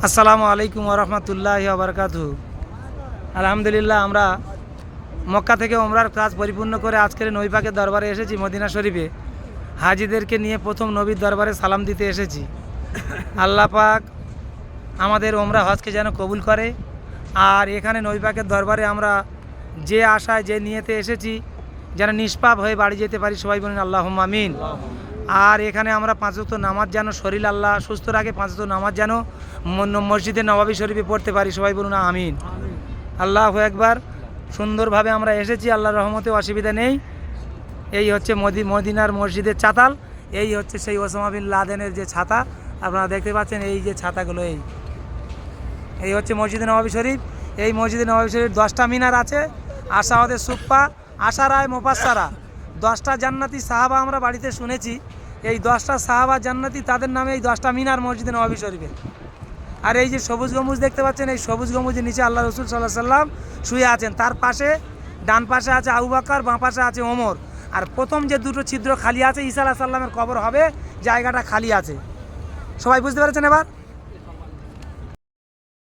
আসসালামু আলাইকুম ওরহমতুল্লাহি ওয়া বারাকাতুহু। আলহামদুলিল্লাহ, আমরা মক্কা থেকে ওমরার কাজ পরিপূর্ণ করে আজকের নবী পাকের দরবারে এসেছি। মদিনা শরীফে হাজিদেরকে নিয়ে প্রথম নবীর দরবারে সালাম দিতে এসেছি। আল্লাহ পাক আমাদের ওমরা হজকে যেন কবুল করে। আর এখানে নবী পাকের দরবারে আমরা যে আশায় যে নিয়েতে এসেছি যেন নিষ্পাপ হয়ে বাড়ি যেতে পারি, সবাই বলেন আল্লাহুম্মা আমিন। আর এখানে আমরা 5 ওয়াক্ত নামাজ যেন শরীর আল্লাহ সুস্থ রাখে, 5 ওয়াক্ত নামাজ যেন মসজিদে নবাবী শরীফে পড়তে পারি, সবাই বলুন আমিন। আল্লাহু আকবার। সুন্দরভাবে আমরা এসেছি, আল্লাহর রহমতে অসুবিধা নেই। এই হচ্ছে মদিনার মসজিদের চাতাল, এই হচ্ছে সেই ওসামা বিন লাদেনের যে ছাতা আপনারা দেখতে পাচ্ছেন, এই যে ছাতাগুলো, এই হচ্ছে মসজিদে নবাবী শরীফ। এই মসজিদে নবাবী শরীফ 10টা মিনার আছে। আশাওয়াদের সুপ্পা, আশারায় মোপাসারা, 10টা জান্নাতি সাহাবা আমরা বাড়িতে শুনেছি। এই 10টা সাহাবা জান্নাতি, তাদের নামে এই 10টা মিনার মসজিদে নবাবী শরীফে। আর এই যে সবুজ গম্বুজ দেখতে পাচ্ছেন, এই সবুজ গম্বুজের নিচে আল্লাহ রসুল সাল্লাহ সাল্লাম শুয়ে আছেন। তার পাশে ডান পাশে আছে আবু বকর, বাঁ পাশে আছে ওমর। আর প্রথম যে দুটো ছিদ্র খালি আছে, ঈসা আলাইহিস সালামের কবর হবে, জায়গাটা খালি আছে। সবাই বুঝতে পেরেছেন এবার?